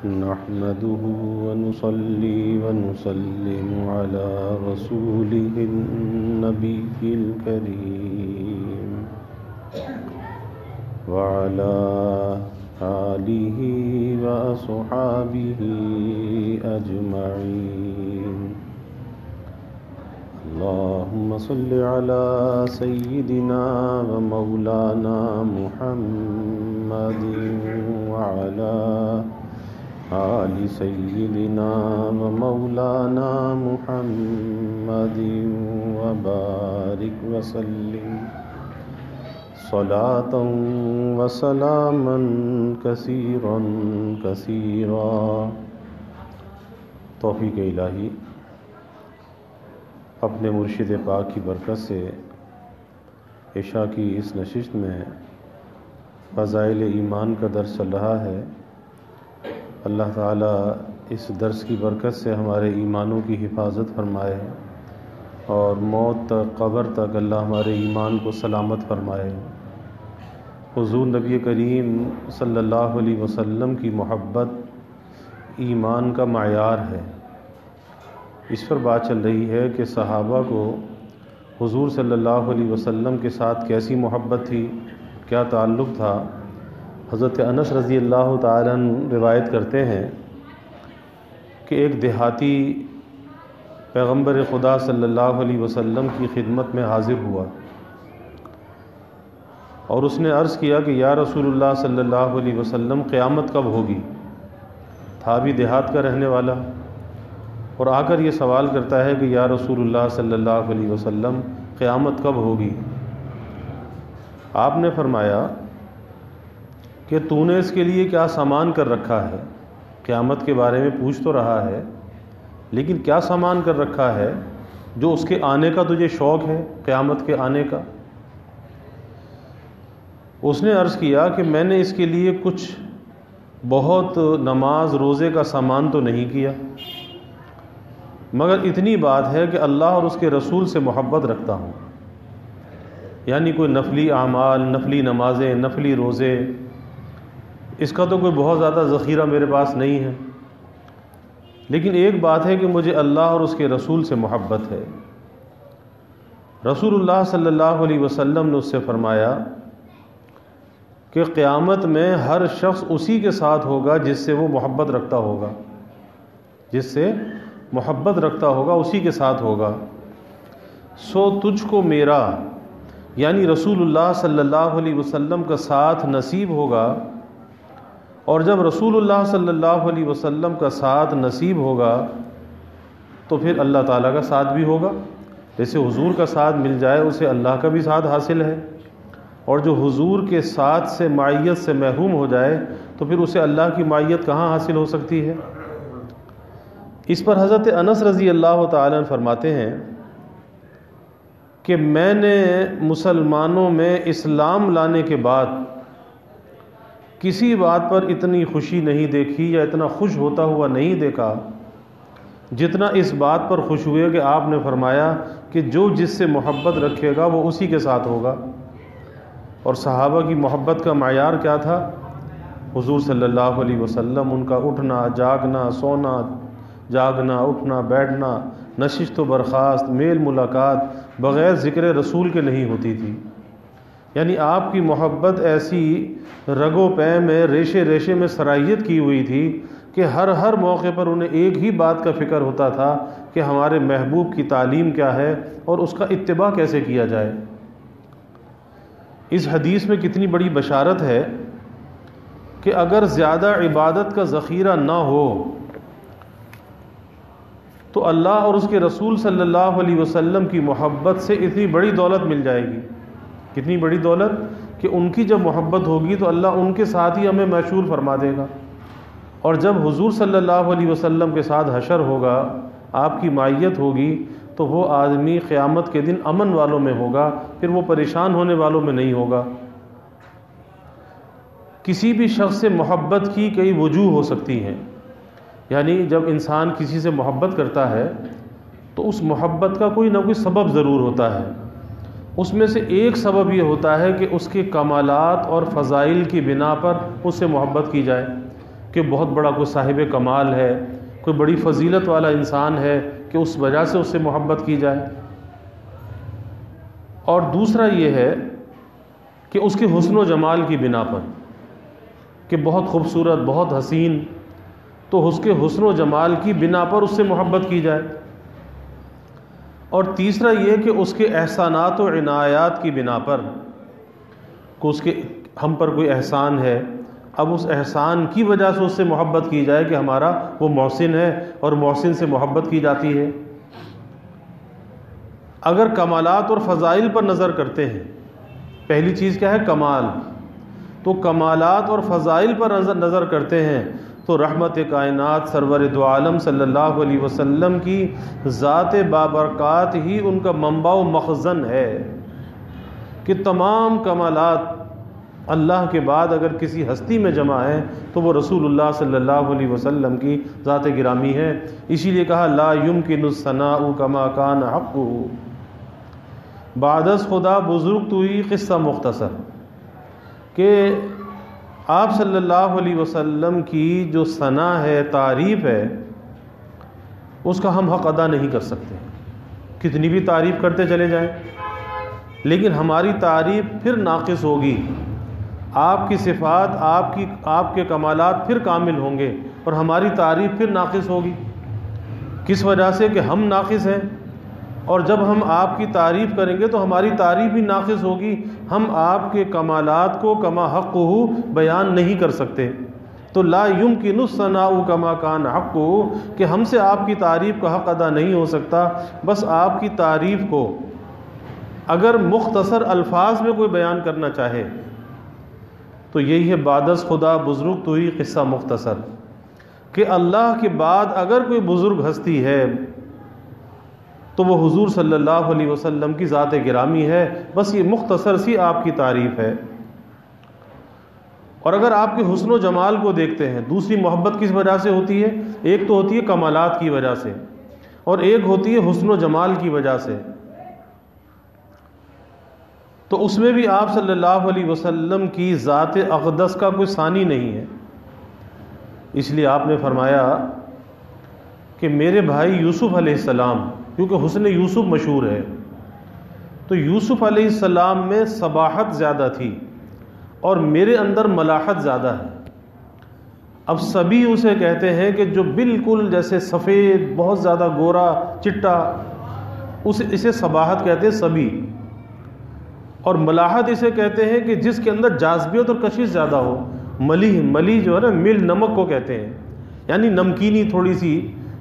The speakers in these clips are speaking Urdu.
نحمده ونصلي ونسلم على رسوله النبي الكريم وعلى آله وأصحابه أجمعين. اللهم صل على سيدنا ومولانا محمد وعلى آل سيدنا ومولانا محمد وبارك وسلم صلاة وسلاما كثيرا كثيرا. توفیق الہی اپنے مرشد پاک کی برکت سے عشاء کی اس نشست میں فضائل ایمان کا درس چل رہا ہے. اللہ تعالیٰ اس درس کی برکت سے ہمارے ایمانوں کی حفاظت فرمائے اور موت تک قبر تک اللہ ہمارے ایمان کو سلامت فرمائے. حضور نبی کریم صلی اللہ علیہ وسلم کی محبت ایمان کا معیار ہے. اس پر بات چل رہی ہے کہ صحابہ کو حضور صلی اللہ علیہ وسلم کے ساتھ کیسی محبت تھی، کیا تعلق تھا. حضرت انس رضی اللہ تعالیٰ عنہ روایت کرتے ہیں کہ ایک دیہاتی پیغمبر خدا صلی اللہ علیہ وسلم کی خدمت میں حاضر ہوا اور اس نے عرض کیا کہ یا رسول اللہ صلی اللہ علیہ وسلم قیامت کب ہوگی. تھا بھی دیہات کا رہنے والا اور آ کر یہ سوال کرتا ہے کہ یا رسول اللہ صلی اللہ علیہ وسلم قیامت کب ہوگی. آپ نے فرمایا کہ تو نے اس کے لیے کیا سامان کر رکھا ہے. قیامت کے بارے میں پوچھ تو رہا ہے لیکن کیا سامان کر رکھا ہے جو اس کے آنے کا تجھے شوق ہے، قیامت کے آنے کا. اس نے عرض کیا کہ میں نے اس کے لیے کچھ بہت نماز روزے کا سامان تو نہیں کیا، مگر اتنی بات ہے کہ اللہ اور اس کے رسول سے محبت رکھتا ہوں. یعنی کوئی نفلی اعمال، نفلی نمازیں، نفلی روزے، اس کا تو کوئی بہت زیادہ ذخیرہ میرے پاس نہیں ہے، لیکن ایک بات ہے کہ مجھے اللہ اور اس کے رسول سے محبت ہے. رسول اللہ صلی اللہ علیہ وسلم نے اس سے فرمایا کہ قیامت میں ہر شخص اسی کے ساتھ ہوگا جس سے وہ محبت رکھتا ہوگا، جس سے محبت رکھتا ہوگا اسی کے ساتھ ہوگا. سو تجھ کو میرا یعنی رسول اللہ صلی اللہ علیہ وسلم کا ساتھ نصیب ہوگا، اور جب رسول اللہ صلی اللہ علیہ وسلم کا ساتھ نصیب ہوگا تو پھر اللہ تعالیٰ کا ساتھ بھی ہوگا. جیسے حضور کا ساتھ مل جائے اسے اللہ کا بھی ساتھ حاصل ہے، اور جو حضور کے ساتھ سے معیت سے محروم ہو جائے تو پھر اسے اللہ کی معیت کہاں حاصل ہو سکتی ہے. اس پر حضرت انس رضی اللہ تعالیٰ عنہ فرماتے ہیں کہ میں نے مسلمانوں میں اسلام لانے کے بعد کسی بات پر اتنی خوشی نہیں دیکھی یا اتنا خوش ہوتا ہوا نہیں دیکھا جتنا اس بات پر خوش ہوئے کہ آپ نے فرمایا کہ جو جس سے محبت رکھے گا وہ اسی کے ساتھ ہوگا. اور صحابہ کی محبت کا معیار کیا تھا؟ حضور صلی اللہ علیہ وسلم، ان کا اٹھنا جاگنا، سونا جاگنا، اٹھنا بیٹھنا، نشست و برخاست، میل ملاقات بغیر ذکر رسول کے نہیں ہوتی تھی. یعنی آپ کی محبت ایسی رگ و پے میں، ریشے ریشے میں سرائیت کی ہوئی تھی کہ ہر موقع پر انہیں ایک ہی بات کا فکر ہوتا تھا کہ ہمارے محبوب کی تعلیم کیا ہے اور اس کا اتباع کیسے کیا جائے. اس حدیث میں کتنی بڑی بشارت ہے کہ اگر زیادہ عبادت کا ذخیرہ نہ ہو تو اللہ اور اس کے رسول صلی اللہ علیہ وسلم کی محبت سے اتنی بڑی دولت مل جائے گی. کتنی بڑی دولت کہ ان کی جب محبت ہوگی تو اللہ ان کے ساتھ ہی ہمیں مشہور فرما دے گا، اور جب حضور صلی اللہ علیہ وسلم کے ساتھ حشر ہوگا، آپ کی معیت ہوگی، تو وہ آدمی قیامت کے دن امن والوں میں ہوگا، پھر وہ پریشان ہونے والوں میں نہیں ہوگا. کسی بھی شخص سے محبت کی کئی وجوہ ہو سکتی ہیں. یعنی جب انسان کسی سے محبت کرتا ہے تو اس محبت کا کوئی نہ کوئی سبب ضرور ہوتا ہے. اس میں سے ایک سبب یہ ہوتا ہے کہ اس کے کمالات اور فضائل کی بنا پر اس سے محبت کی جائے. کہ بہت بڑا کوئی صاحب کمال ہے، کوئی بڑی فضیلت والا انسان ہے کہ اس وجہ سے اس سے محبت کی جائے، اور دوسرا یہ ہے کہ اس کے حسن و جمال کی بنا پر کہ بہت خوبصورت، بہت حسین، تو اس کے حسن و جمال کی بنا پر اس سے محبت کی جائے، اور تیسرا یہ کہ اس کے احسانات و عنایات کی بنا پر کہ اس کے ہم پر کوئی احسان ہے، اب اس احسان کی وجہ سے اس سے محبت کی جائے کہ ہمارا وہ محسن ہے اور محسن سے محبت کی جاتی ہے۔ اگر کمالات اور فضائل پر نظر کرتے ہیں، پہلی چیز کیا ہے؟ کمال، تو کمالات اور فضائل پر نظر کرتے ہیں تو رحمت کائنات سرور دو عالم صلی اللہ علیہ وسلم کی ذات بابرکات ہی ان کا منبع و مخزن ہے کہ تمام کمالات اللہ کے بعد اگر کسی ہستی میں جمع ہے تو وہ رسول اللہ صلی اللہ علیہ وسلم کی ذات گرامی ہے۔ اسی لیے کہا لا یمکن الثناء کما کان حقہ، بعد از خدا بزرگ تو ہی قصہ مختصر، کہ آپ صلی اللہ علیہ وسلم کی جو ثنا ہے، تعریف ہے، اس کا ہم حق ادا نہیں کر سکتے، کتنی بھی تعریف کرتے چلے جائیں، لیکن ہماری تعریف پھر ناقص ہوگی، آپ کی صفات، آپ کے کمالات پھر کامل ہوں گے اور ہماری تعریف پھر ناقص ہوگی۔ کس وجہ سے؟ کہ ہم ناقص ہیں، اور جب ہم آپ کی تعریف کریں گے تو ہماری تعریف بھی ناقص ہوگی، ہم آپ کے کمالات کو کما حقہ بیان نہیں کر سکتے۔ تو لا یمکن الثناء کما کان حقہ، کہ ہم سے آپ کی تعریف کا حق ادا نہیں ہو سکتا۔ بس آپ کی تعریف کو اگر مختصر الفاظ میں کوئی بیان کرنا چاہے تو یہی ہے بعد از خدا بزرگ تو ہی قصہ مختصر، کہ اللہ کے بعد اگر کوئی بزرگ ہستی ہے تو وہ حضور صلی اللہ علیہ وسلم کی ذات گرامی ہے، بس یہ مختصر سی آپ کی تعریف ہے۔ اور اگر آپ کے حسن و جمال کو دیکھتے ہیں، دوسری محبت کس وجہ سے ہوتی ہے؟ ایک تو ہوتی ہے کمالات کی وجہ سے، اور ایک ہوتی ہے حسن و جمال کی وجہ سے، تو اس میں بھی آپ صلی اللہ علیہ وسلم کی ذات اقدس کا کوئی ثانی نہیں ہے۔ اس لیے آپ نے فرمایا کہ میرے بھائی یوسف علیہ السلام، کیونکہ حسن یوسف مشہور ہے، تو یوسف علیہ السلام میں صباحت زیادہ تھی اور میرے اندر ملاحت زیادہ ہے۔ اب سبی اسے کہتے ہیں کہ جو بالکل جیسے سفید، بہت زیادہ گورا چٹا، اسے صباحت کہتے ہیں، سبی۔ اور ملاحت اسے کہتے ہیں کہ جس کے اندر جاذبیت اور کشش زیادہ ہو۔ ملی جو ہے نا، مل نمک کو کہتے ہیں، یعنی نمکینی تھوڑی سی،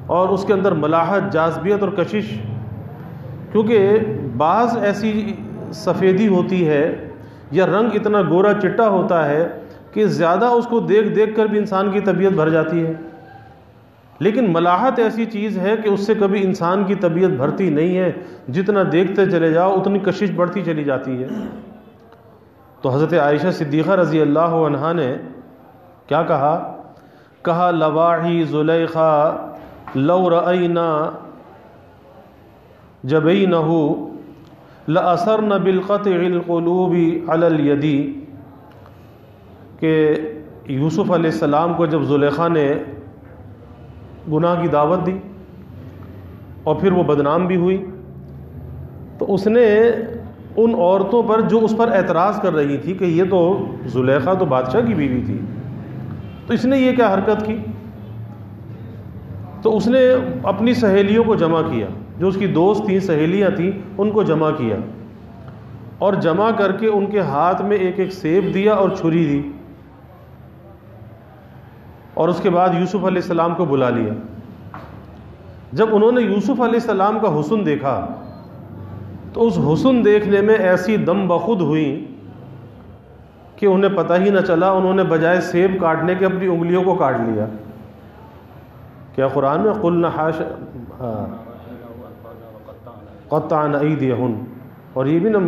اور اس کے اندر ملاحت، جاذبیت اور کشش، کیونکہ بعض ایسی سفیدی ہوتی ہے یا رنگ اتنا گورا چٹا ہوتا ہے کہ زیادہ اس کو دیکھ کر بھی انسان کی طبیعت بھر جاتی ہے، لیکن ملاحت ایسی چیز ہے کہ اس سے کبھی انسان کی طبیعت بھرتی نہیں ہے، جتنا دیکھتے چلے جاؤ اتنی کشش بڑھتی چلی جاتی ہے۔ تو حضرت عائشہ صدیقہ رضی اللہ عنہا نے کیا کہا لواحی زلیخا لو رأینا جبینہ لأثرن بالقطع القلوب علی الید، کہ یوسف علیہ السلام کو جب زلیخا نے گناہ کی دعوت دی اور پھر وہ بدنام بھی ہوئی، تو اس نے ان عورتوں پر جو اس پر اعتراض کر رہی تھی کہ یہ تو زلیخا تو بادشاہ کی بیوی تھی، تو اس نے یہ کیا حرکت کی، تو اس نے اپنی سہیلیوں کو جمع کیا، جو اس کی دوست تھیں، سہیلیاں تھیں، ان کو جمع کیا، اور جمع کر کے ان کے ہاتھ میں ایک ایک سیب دیا اور چھری دی، اور اس کے بعد یوسف علیہ السلام کو بلا لیا۔ جب انہوں نے یوسف علیہ السلام کا حسن دیکھا تو اس حسن دیکھنے میں ایسی دم بخود ہوئی کہ انہیں پتہ ہی نہ چلا، انہوں نے بجائے سیب کاٹنے کے اپنی انگلیوں کو کاٹ لیا۔ کیا قرآن میں قلنا حاش قطعن ایدیہن، اور یہ بھی نا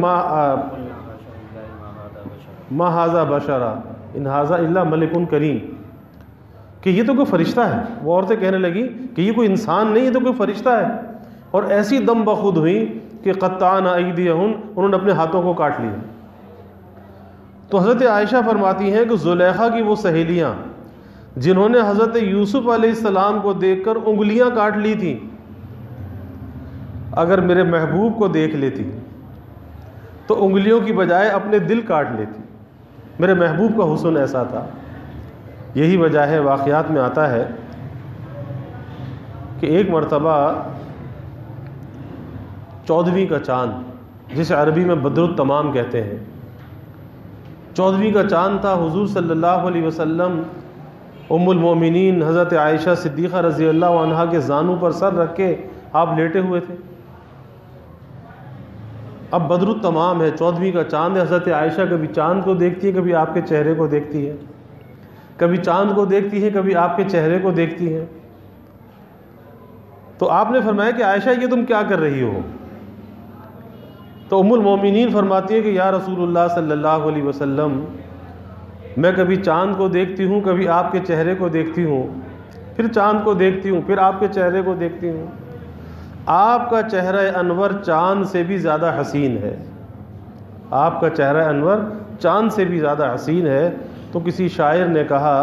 ما ھذا بشرا ان ھذا الا ملک کریم، کہ یہ تو کوئی فرشتہ ہے۔ وہ عورتیں کہنے لگی کہ یہ کوئی انسان نہیں، یہ تو کوئی فرشتہ ہے، اور ایسی دم بخود ہوئی کہ قطعن ایدیہن، انہوں نے اپنے ہاتھوں کو کاٹ لیا۔ تو حضرت عائشہ فرماتی ہیں کہ زلیخا کی وہ سہیلیاں جنہوں نے حضرت یوسف علیہ السلام کو دیکھ کر انگلیاں کاٹ لی تھیں، اگر میرے محبوب کو دیکھ لیتی تو انگلیوں کی بجائے اپنے دل کاٹ لیتی۔ میرے محبوب کا حسن ایسا تھا۔ یہی وجہ ہے، واقعات میں آتا ہے کہ ایک مرتبہ 14ویں کا چاند، جسے عربی میں بدر التمام کہتے ہیں، 14ویں کا چاند تھا۔ حضور صلی اللہ علیہ وسلم ام المومنین حضرت عائشہ صدیقہ رضی اللہ عنہا کے زانوں پر سر رکھ کے آپ لیٹے ہوئے تھے۔ اب بدر التمام ہے، 14ویں کا چاند ہے۔ حضرت عائشہ کبھی چاند کو دیکھتی ہے، کبھی آپ کے چہرے کو دیکھتی ہے، کبھی چاند کو دیکھتی ہے، کبھی آپ کے چہرے کو دیکھتی ہے۔ تو آپ نے فرمایا کہ عائشہ یہ تم کیا کر رہی ہو؟ تو ام المومنین فرماتی ہے کہ یا رسول اللہ صلی اللہ علیہ وسلم، میں کبھی چاند کو دیکھتی ہوں، کبھی آپ کے چہرے کو دیکھتی ہوں، پھر چاند کو دیکھتی ہوں، پھر آپ کے چہرے کو دیکھتی ہوں۔ آپ کا چہرہ انور چاند سے بھی زیادہ حسین ہے، آپ کا چہرہ انور چاند سے بھی زیادہ حسین ہے۔ تو کسی شاعر نے کہا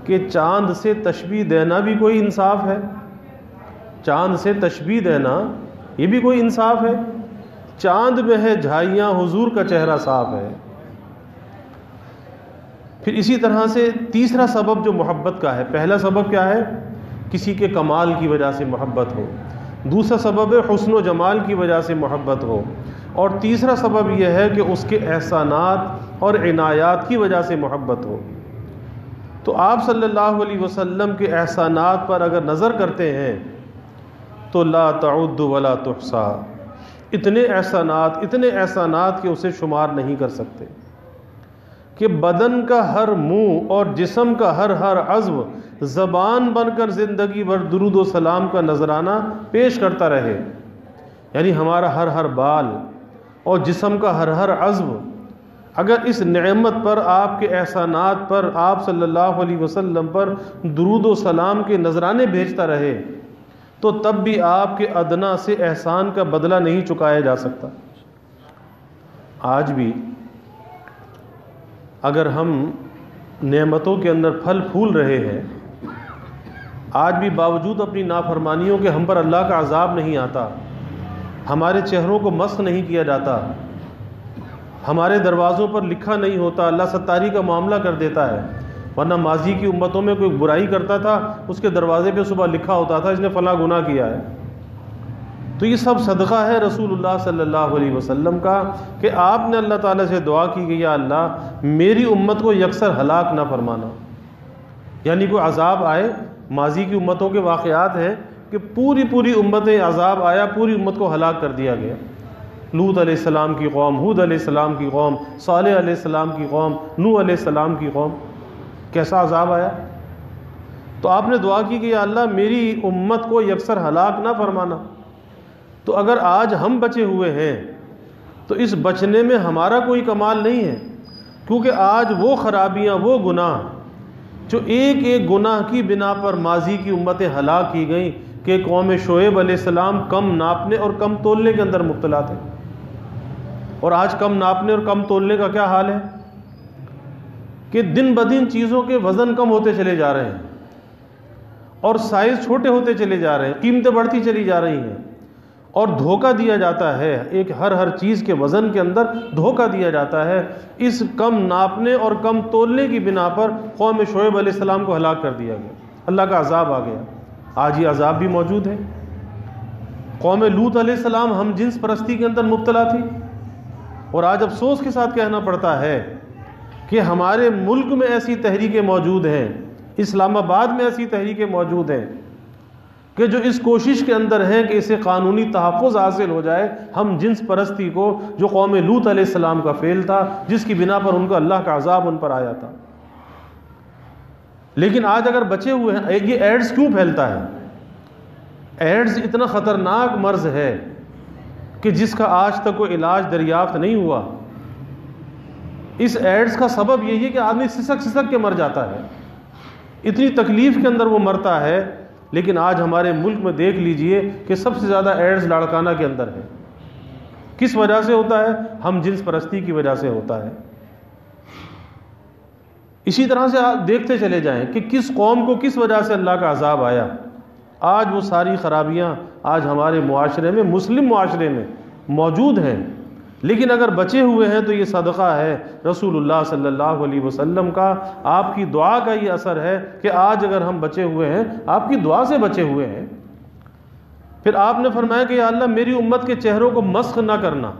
کہ چاند سے تشبیہ دینا بھی کوئی انصاف ہے؟ چاند سے تشبیہ دینا یہ بھی کوئی انصاف ہے؟ چاند میں ہے جھائیاں، حضور کا چہرہ صاف ہے۔ پھر اسی طرح سے تیسرا سبب جو محبت کا ہے، پہلا سبب کیا ہے؟ کسی کے کمال کی وجہ سے محبت ہو، دوسرا سبب ہے حسن و جمال کی وجہ سے محبت ہو، اور تیسرا سبب یہ ہے کہ اس کے احسانات اور عنایات کی وجہ سے محبت ہو۔ تو آپ صلی اللہ علیہ وسلم کے احسانات پر اگر نظر کرتے ہیں تو لا تعد ولا تحصى، اتنے احسانات کہ اسے شمار نہیں کر سکتے، کہ بدن کا ہر منہ اور جسم کا ہر عضو زبان بن کر زندگی بھر درود و سلام کا نذرانہ پیش کرتا رہے۔ یعنی ہمارا ہر بال اور جسم کا ہر عضو اگر اس نعمت پر، آپ کے احسانات پر، آپ صلی اللہ علیہ وسلم پر درود و سلام کے نذرانے بھیجتا رہے تو تب بھی آپ کے ادنا سے احسان کا بدلہ نہیں چکایا جا سکتا۔ آج بھی اگر ہم نعمتوں کے اندر پھل پھول رہے ہیں، آج بھی باوجود اپنی نافرمانیوں کے ہم پر اللہ کا عذاب نہیں آتا، ہمارے چہروں کو مسخ نہیں کیا جاتا، ہمارے دروازوں پر لکھا نہیں ہوتا، اللہ ستاری کا معاملہ کر دیتا ہے۔ ورنہ ماضی کی امتوں میں کوئی برائی کرتا تھا، اس کے دروازے پہ صبح لکھا ہوتا تھا اس نے فلاں گناہ کیا ہے۔ تو یہ سب صدقہ ہے رسول اللہ صلی اللہ علیہ وسلم کا کہ آپ نے اللہ تعالیٰ سے دعا کی کہ یا اللہ میری امت کو یکسر ہلاک نہ فرمانا، یعنی کوئی عذاب آئے۔ ماضی کی امتوں کے واقعات ہیں کہ پوری امتیں عذاب آیا، پوری امت کو ہلاک کر دیا گیا۔ لوط علیہ السلام کی قوم، ہود علیہ السلام کی قوم، صالح علیہ السلام کی قوم، نوح علیہ السلام کی قوم، کیسا عذاب آیا۔ تو آپ نے دعا کی کہ یا اللہ میری امت کو یکسر ہلاک نہ فرمانا۔ تو اگر آج ہم بچے ہوئے ہیں تو اس بچنے میں ہمارا کوئی کمال نہیں ہے، کیونکہ آج وہ خرابیاں، وہ گناہ جو ایک گناہ کی بنا پر ماضی کی امتیں ہلاک کی گئیں کہ قوم شعیب علیہ السلام کم ناپنے اور کم تولنے کے اندر مبتلا تھے، اور آج کم ناپنے اور کم تولنے کا کیا حال ہے کہ دن بدن چیزوں کے وزن کم ہوتے چلے جا رہے ہیں اور سائز چھوٹے ہوتے چلے جا رہے ہیں، قیمتیں بڑھتی چلی جا رہی ہیں، اور دھوکہ دیا جاتا ہے، ایک ہر چیز کے وزن کے اندر دھوکہ دیا جاتا ہے۔ اس کم ناپنے اور کم تولنے کی بنا پر قوم شعیب علیہ السلام کو ہلاک کر دیا گیا، اللہ کا عذاب آ گیا۔ آج یہ عذاب بھی موجود ہے۔ قوم لوط علیہ السلام ہم جنس پرستی کے اندر مبتلا تھی، اور آج افسوس کے ساتھ کہنا پڑتا ہے کہ ہمارے ملک میں ایسی تحریکیں موجود ہیں، اسلام آباد میں ایسی تحریکیں موجود ہیں کہ جو اس کوشش کے اندر ہیں کہ اسے قانونی تحفظ حاصل ہو جائے ہم جنس پرستی کو، جو قوم لوط علیہ السلام کا فعل تھا، جس کی بنا پر ان کو اللہ کا عذاب ان پر آیا تھا۔ لیکن آج اگر بچے ہوئے ہیں، یہ ایڈز کیوں پھیلتا ہے؟ ایڈز اتنا خطرناک مرض ہے کہ جس کا آج تک کوئی علاج دریافت نہیں ہوا۔ اس ایڈز کا سبب یہی ہے کہ آدمی سسک کے مر جاتا ہے، اتنی تکلیف کے اندر وہ مرتا ہے۔ لیکن آج ہمارے ملک میں دیکھ لیجئے کہ سب سے زیادہ ایڈز لاڑکانہ کے اندر ہے۔ کس وجہ سے ہوتا ہے؟ ہم جنس پرستی کی وجہ سے ہوتا ہے۔ اسی طرح سے آپ دیکھتے چلے جائیں کہ کس قوم کو کس وجہ سے اللہ کا عذاب آیا. آج وہ ساری خرابیاں آج ہمارے معاشرے میں، مسلم معاشرے میں موجود ہیں، لیکن اگر بچے ہوئے ہیں تو یہ صدقہ ہے رسول اللہ صلی اللہ علیہ وسلم کا، آپ کی دعا کا یہ اثر ہے کہ آج اگر ہم بچے ہوئے ہیں آپ کی دعا سے بچے ہوئے ہیں. پھر آپ نے فرمایا کہ یا اللہ میری امت کے چہروں کو مسخ نہ کرنا،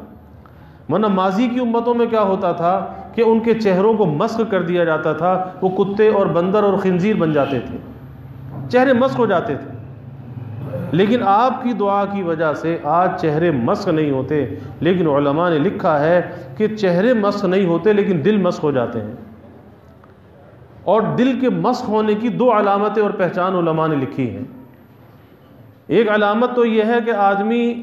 ورنہ ماضی کی امتوں میں کیا ہوتا تھا کہ ان کے چہروں کو مسخ کر دیا جاتا تھا، وہ کتے اور بندر اور خنزیر بن جاتے تھے، چہرے مسخ ہو جاتے تھے. لیکن آپ کی دعا کی وجہ سے آج چہرے مسخ نہیں ہوتے، لیکن علماء نے لکھا ہے کہ چہرے مسخ نہیں ہوتے لیکن دل مسخ ہو جاتے ہیں. اور دل کے مسخ ہونے کی 2 علامتیں اور پہچان علماء نے لکھی ہیں. ایک علامت تو یہ ہے کہ آدمی،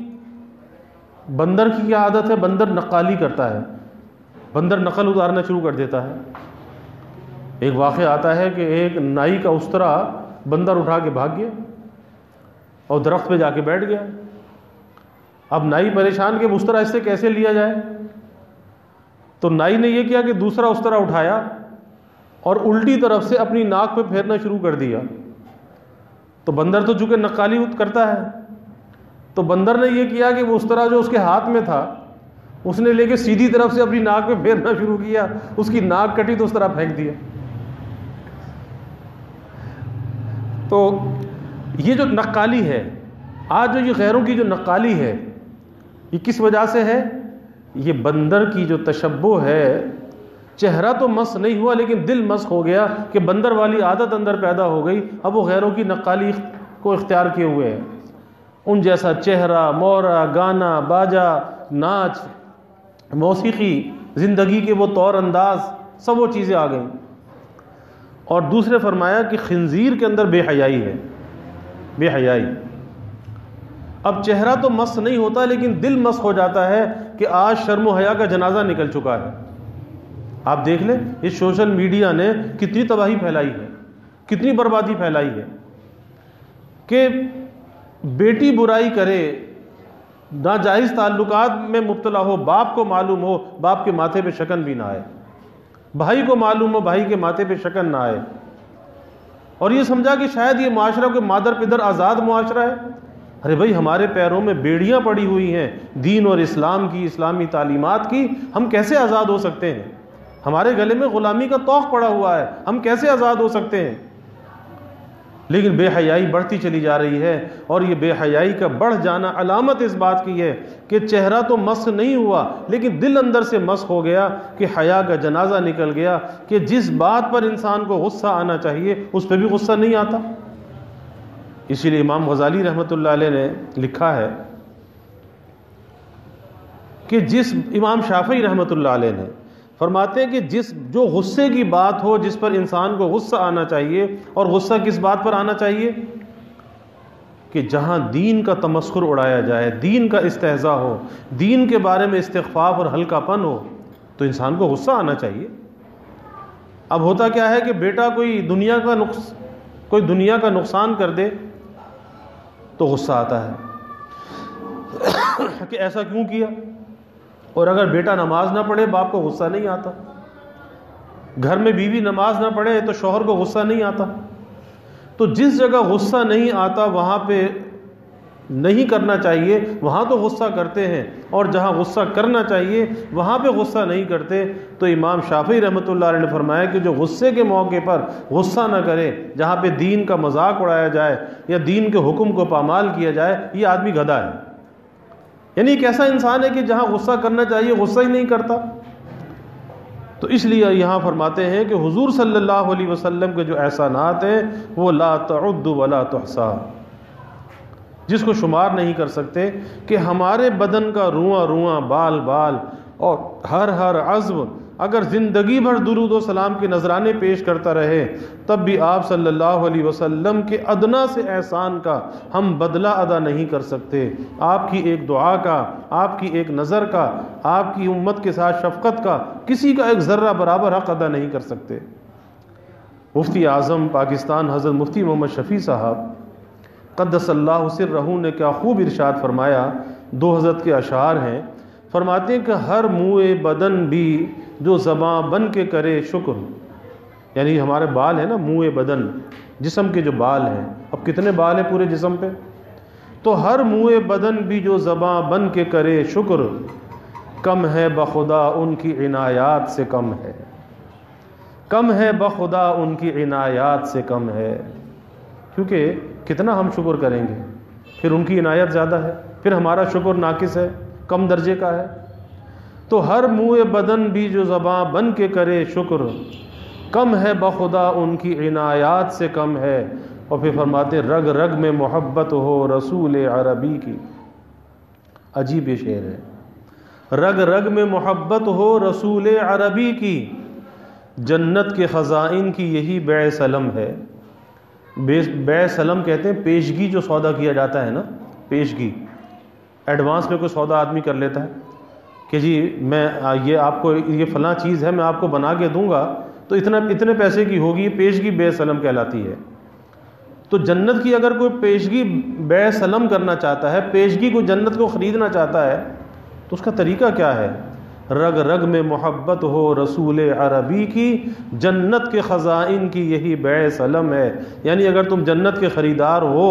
بندر کی کیا عادت ہے، بندر نقالی کرتا ہے، بندر نقل اتارنا شروع کر دیتا ہے. ایک واقعہ آتا ہے کہ ایک نائی کا استرا بندر اٹھا کے بھاگ گیا اور درخت پہ جا کے بیٹھ گیا. اب نائی پریشان کہ استرا اس سے کیسے لیا جائے، تو نائی نے یہ کیا کہ دوسرا استرا اٹھایا اور الٹی طرف سے اپنی ناک پہ پھیرنا شروع کر دیا. تو بندر تو چونکہ نقالی کرتا ہے، تو بندر نے یہ کیا کہ وہ استرا جو اس کے ہاتھ میں تھا اس نے لے کے سیدھی طرف سے اپنی ناک پہ پھیرنا شروع کیا، اس کی ناک کٹی تو اس طرح پھینک دیا. تو یہ جو نقالی ہے آج، جو یہ غیروں کی جو نقالی ہے، یہ کس وجہ سے ہے؟ یہ بندر کی جو تشبہ ہے. چہرہ تو مس نہیں ہوا لیکن دل مس ہو گیا کہ بندر والی عادت اندر پیدا ہو گئی، اب وہ غیروں کی نقالی کو اختیار کیے ہوئے ہیں. ان جیسا چہرہ، مورا، گانا، باجا، ناچ، موسیقی، زندگی کے وہ طور انداز، سب وہ چیزیں آ گئیں. اور دوسرے فرمایا کہ خنزیر کے اندر بے حیائی ہے، بے حیائی. اب چہرہ تو مس نہیں ہوتا لیکن دل مس ہو جاتا ہے کہ آج شرم و حیا کا جنازہ نکل چکا ہے. آپ دیکھ لیں اس سوشل میڈیا نے کتنی تباہی پھیلائی ہے، کتنی بربادی پھیلائی ہے کہ بیٹی برائی کرے، ناجائز تعلقات میں مبتلا ہو، باپ کو معلوم ہو باپ کے ماتھے پہ شکن بھی نہ آئے، بھائی کو معلوم ہو بھائی کے ماتھے پہ شکن نہ آئے، اور یہ سمجھا کہ شاید یہ معاشرہ کوئی مادر پدر آزاد معاشرہ ہے. ارے بھائی ہمارے پیروں میں بیڑیاں پڑی ہوئی ہیں دین اور اسلام کی، اسلامی تعلیمات کی، ہم کیسے آزاد ہو سکتے ہیں؟ ہمارے گلے میں غلامی کا طوق پڑا ہوا ہے، ہم کیسے آزاد ہو سکتے ہیں؟ لیکن بے حیائی بڑھتی چلی جا رہی ہے، اور یہ بے حیائی کا بڑھ جانا علامت اس بات کی ہے کہ چہرہ تو مس نہیں ہوا لیکن دل اندر سے مس ہو گیا کہ حیا کا جنازہ نکل گیا، کہ جس بات پر انسان کو غصہ آنا چاہیے اس پہ بھی غصہ نہیں آتا. اسی لیے امام غزالی رحمۃ اللہ علیہ نے لکھا ہے کہ جس امام شافعی رحمۃ اللہ علیہ نے فرماتے ہیں کہ جو غصے کی بات ہو، جس پر انسان کو غصہ آنا چاہیے، اور غصہ کس بات پر آنا چاہیے؟ کہ جہاں دین کا تمسخر اڑایا جائے، دین کا استہزاء ہو، دین کے بارے میں استخفاف اور ہلکا پن ہو، تو انسان کو غصہ آنا چاہیے. اب ہوتا کیا ہے کہ بیٹا کوئی دنیا کا نقصان کر دے تو غصہ آتا ہے کہ ایسا کیوں کیا. اور اگر بیٹا نماز نہ پڑھے باپ کو غصہ نہیں آتا، گھر میں بیوی نماز نہ پڑھے تو شوہر کو غصہ نہیں آتا. تو جس جگہ غصہ نہیں آتا وہاں پہ نہیں کرنا چاہیے، وہاں تو غصہ کرتے ہیں، اور جہاں غصہ کرنا چاہیے وہاں پہ غصہ نہیں کرتے. تو امام شافعی رحمۃ اللہ علیہ نے فرمایا کہ جو غصے کے موقع پر غصہ نہ کرے، جہاں پہ دین کا مذاق اڑایا جائے یا دین کے حکم کو پامال کیا جائے، یہ آدمی گدھا ہے. یعنی ایک ایسا انسان ہے کہ جہاں غصہ کرنا چاہیے غصہ ہی نہیں کرتا. تو اس لیے یہاں فرماتے ہیں کہ حضور صلی اللہ علیہ وسلم کے جو احسانات ہیں وہ لا تعد ولا تحصى، جس کو شمار نہیں کر سکتے، کہ ہمارے بدن کا رواں رواں، بال بال اور ہر عضو اگر زندگی بھر درود و سلام کے نذرانے پیش کرتا رہے، تب بھی آپ صلی اللہ علیہ وسلم کے ادنا سے احسان کا ہم بدلہ ادا نہیں کر سکتے. آپ کی ایک دعا کا، آپ کی ایک نظر کا، آپ کی امت کے ساتھ شفقت کا کسی کا ایک ذرہ برابر حق ادا نہیں کر سکتے. مفتی اعظم پاکستان حضرت مفتی محمد شفیع صاحب قدس اللہ سرہ نے کیا خوب ارشاد فرمایا. 2 حضرت کے اشعار ہیں، فرماتے ہیں کہ ہر موئے بدن بھی جو زباں بن کے کرے شکر، یعنی ہمارے بال ہیں نا، منہ بدن، جسم کے جو بال ہیں، اب کتنے بال ہیں پورے جسم پہ؟ تو ہر منہ بدن بھی جو زباں بن کے کرے شکر، کم ہے بخدا ان کی عنایات سے کم ہے، کم ہے بخدا ان کی عنایات سے کم ہے۔ کیونکہ کتنا ہم شکر کریں گے، پھر ان کی عنایت زیادہ ہے، پھر ہمارا شکر ناقص ہے، کم درجے کا ہے۔ تو ہر منہ بدن بھی جو زباں بن کے کرے شکر، کم ہے بخدا ان کی عنایات سے کم ہے۔ اور پھر فرماتے رگ رگ میں محبت ہو رسول عربی کی، عجیب یہ شعر ہے، رگ رگ میں محبت ہو رسول عربی کی، جنت کے خزائن کی یہی بیع سلم ہے۔ بیع سلم کہتے ہیں پیشگی، جو سودا کیا جاتا ہے نا، پیشگی، ایڈوانس میں کوئی سودا آدمی کر لیتا ہے کہ جی میں یہ آپ کو یہ فلاں چیز ہے میں آپ کو بنا کے دوں گا تو اتنے پیسے کی ہوگی، پیشگی بیع سلم کہلاتی ہے۔ تو جنت کی اگر کوئی پیشگی بیع سلم کرنا چاہتا ہے، پیشگی کو جنت کو خریدنا چاہتا ہے، تو اس کا طریقہ کیا ہے؟ رگ رگ میں محبت ہو رسول عربی کی، جنت کے خزائن کی یہی بیع سلم ہے۔ یعنی اگر تم جنت کے خریدار ہو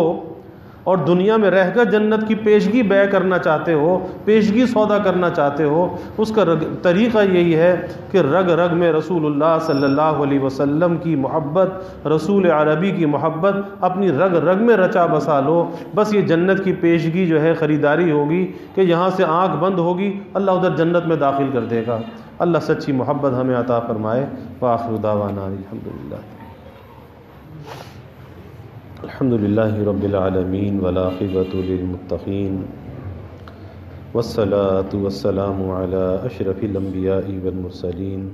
اور دنیا میں رہ کر جنت کی پیشگی بیع کرنا چاہتے ہو، پیشگی سودا کرنا چاہتے ہو، اس کا طریقہ یہی ہے کہ رگ رگ میں رسول اللہ صلی اللہ علیہ وسلم کی محبت، رسول عربی کی محبت اپنی رگ رگ میں رچا بسا لو۔ بس یہ جنت کی پیشگی جو ہے خریداری ہوگی کہ یہاں سے آنکھ بند ہوگی، اللہ ادھر جنت میں داخل کر دے گا۔ اللہ سچی محبت ہمیں عطا فرمائے۔ وآخر دعوانا الحمدللہ الحمد للہ رب العالمین والعاقبۃ للمتقین والصلاة والسلام علی اشرف الانبیاء والمرسلین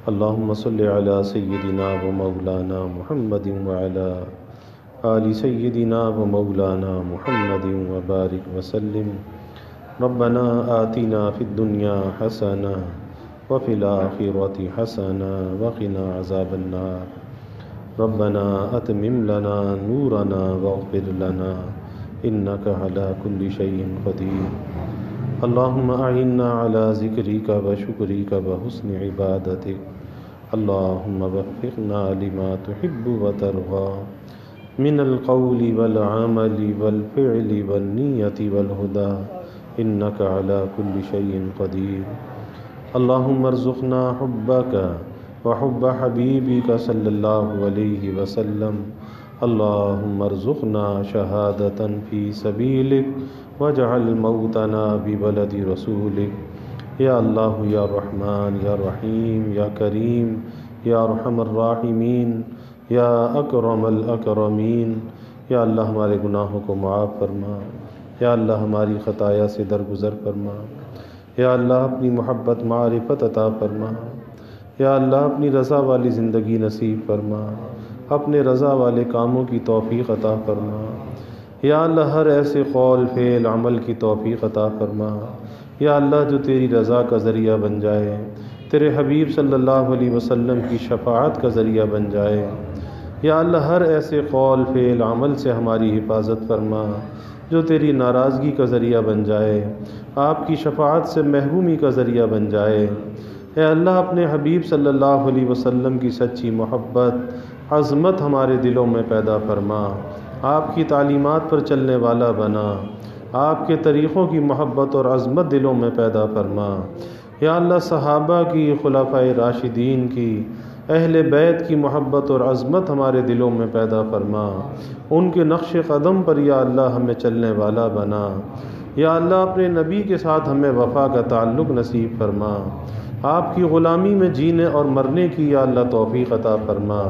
اللہم صل علی سیدنا و مولانا محمد وعلی آل سیدنا و مولانا محمد وبارک وسلم۔ ربنا آتنا فی الدنیا حسنہ وفی الآخرۃ حسنہ وقنا عذاب النار۔ ربنا اتمم لنا نورنا واغفر لنا انك على كل شيء قدير۔ اللهم اعنا على ذكرك وشكرك وحسن عبادتك۔ اللهم وفقنا لما تحب وترضى من القول والعمل والفعل والنية والهدى انك على كل شيء قدير۔ اللهم ارزقنا حبك وحب حبیبک صلی اللہ علیہ وسلم۔ اللہم ارزقنا شہادة فی سبیلک واجعل موتنا ببلد رسولک۔ یا اللہ یا رحمان یا رحیم یا کریم یا ارحم الراحمین یا اکرم الاکرمین۔ یا اللہ ہمارے گناہوں کو معاف فرما، یا اللہ ہماری خطایا سے درگزر فرما، یا اللہ اپنی محبت معرفت عطا فرما، یا اللہ اپنی رضا والی زندگی نصیب فرما، اپنے رضا والے کاموں کی توفیق عطا فرما۔ یا اللہ ہر ایسے قول فعل عمل کی توفیق عطا فرما، یا اللہ جو تیری رضا کا ذریعہ بن جائے، تیرے حبیب صلی اللہ علیہ وسلم کی شفاعت کا ذریعہ بن جائے۔ یا اللہ ہر ایسے قول فعل عمل سے ہماری حفاظت فرما جو تیری ناراضگی کا ذریعہ بن جائے، آپ کی شفاعت سے محرومی کا ذریعہ بن جائے۔ اے اللہ اپنے حبیب صلی اللہ علیہ وسلم کی سچی محبت، عظمت ہمارے دلوں میں پیدا فرما، آپ کی تعلیمات پر چلنے والا بنا، آپ کے طریقوں کی محبت اور عظمت دلوں میں پیدا فرما۔ یا اللہ صحابہ کی، خلفائے راشدین کی، اہل بیت کی محبت اور عظمت ہمارے دلوں میں پیدا فرما، ان کے نقش قدم پر یا اللہ ہمیں چلنے والا بنا۔ یا اللہ اپنے نبی کے ساتھ ہمیں وفا کا تعلق نصیب فرما، آپ کی غلامی میں جینے اور مرنے کی یا اللہ توفیق عطا فرما۔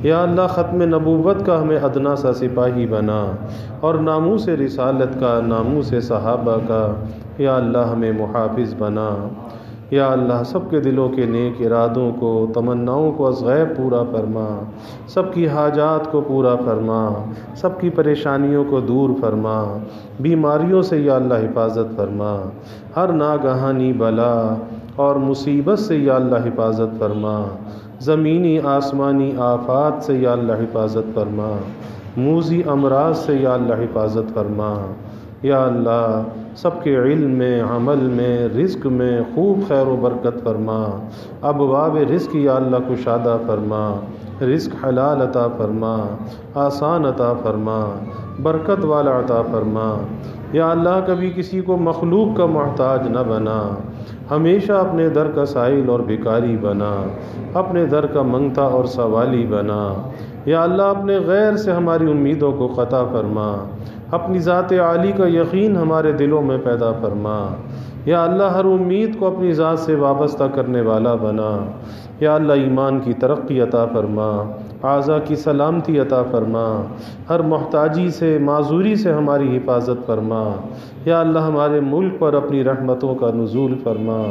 یا اللہ ختم نبوت کا ہمیں ادنا سا سپاہی بنا، اور ناموس رسالت کا، ناموس صحابہ کا یا اللہ ہمیں محافظ بنا۔ یا اللہ سب کے دلوں کے نیک ارادوں کو، تمناؤں کو از غیب پورا فرما، سب کی حاجات کو پورا فرما، سب کی پریشانیوں کو دور فرما، بیماریوں سے یا اللہ حفاظت فرما، ہر ناگہانی بلا اور مصیبت سے یا اللہ حفاظت فرما، زمینی آسمانی آفات سے یا اللہ حفاظت فرما، موذی امراض سے یا اللہ حفاظت فرما۔ یا اللہ سب کے علم میں، عمل میں، رزق میں خوب خیر و برکت فرما، ابواب رزق یا اللہ کشادہ فرما، رزق حلال عطا فرما، آسان عطا فرما، برکت والا عطا فرما۔ یا اللہ کبھی کسی کو مخلوق کا محتاج نہ بنا، ہمیشہ اپنے در کا سائل اور بھکاری بنا، اپنے در کا منگتا اور سوالی بنا۔ یا اللہ اپنے غیر سے ہماری امیدوں کو قطع فرما، اپنی ذات عالی کا یقین ہمارے دلوں میں پیدا فرما۔ یا اللہ ہر امید کو اپنی ذات سے وابستہ کرنے والا بنا۔ یا اللہ ایمان کی ترقی عطا فرما، اعضاء کی سلامتی عطا فرما، ہر محتاجی سے، معذوری سے ہماری حفاظت فرما۔ یا اللہ ہمارے ملک پر اپنی رحمتوں کا نزول فرما،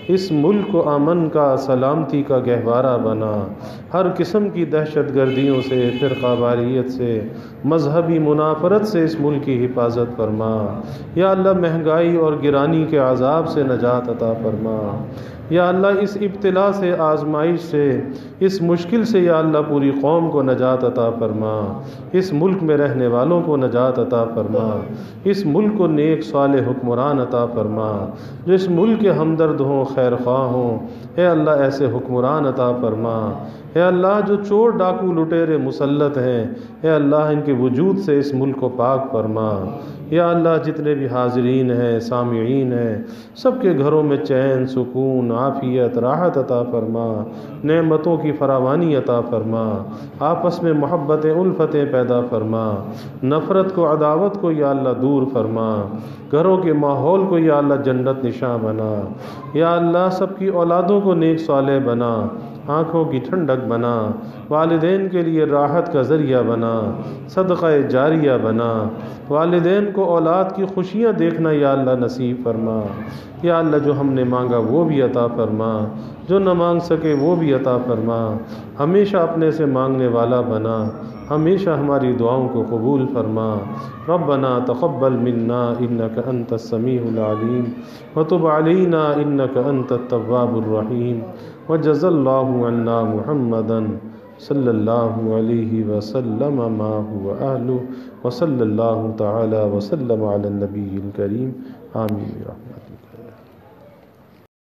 اس ملک کو امن کا، سلامتی کا گہوارہ بنا، ہر قسم کی دہشت گردیوں سے، فرقہ واریت سے، مذہبی منافرت سے اس ملک کی حفاظت فرما۔ یا اللہ مہنگائی اور گرانی کے عذاب سے نجات عطا فرما۔ یا اللہ اس ابتلا سے، آزمائش سے، اس مشکل سے یا اللہ پوری قوم کو نجات عطا فرما، اس ملک میں رہنے والوں کو نجات عطا فرما، اس ملک کو نیک صالح حکمران عطا فرما، جو اس ملک کے ہمدرد ہوں، خیر خواہ ہوں۔ اے اللہ ایسے حکمران عطا فرما۔ اے اللہ جو چور ڈاکو لٹیرے مسلط ہیں، اے اللہ ان کے وجود سے اس ملک کو پاک فرما۔ یا اللہ جتنے بھی حاضرین ہیں، سامعین ہیں، سب کے گھروں میں چین، سکون، عافیت، راحت عطا فرما، نعمتوں کی فراوانی عطا فرما، آپس میں محبتیں، الفتیں پیدا فرما، نفرت کو، عداوت کو یا اللہ دور فرما، گھروں کے ماحول کو یا اللہ جنت نشاں بنا۔ یا اللہ سب کی اولادوں کو نیک صالح بنا، آنکھوں کی ٹھنڈک بنا، والدین کے لیے راحت کا ذریعہ بنا، صدقہ جاریہ بنا، والدین کو اولاد کی خوشیاں دیکھنا یا اللہ نصیب فرما۔ یا اللہ جو ہم نے مانگا وہ بھی عطا فرما، جو نہ مانگ سکے وہ بھی عطا فرما، ہمیشہ اپنے سے مانگنے والا بنا، ہمیشہ ہماری دعاؤں کو قبول فرما۔ ربنا تقبل منا انک انت السمیع العلیم وتب علینا انک انت التواب الرحیم وجزا اللہ عنا محمدا صلی اللہ علیہ وسلم ما هو اہلہ وصلی اللہ تعالی وسلم علی النبی الکریم آمین برحمتک۔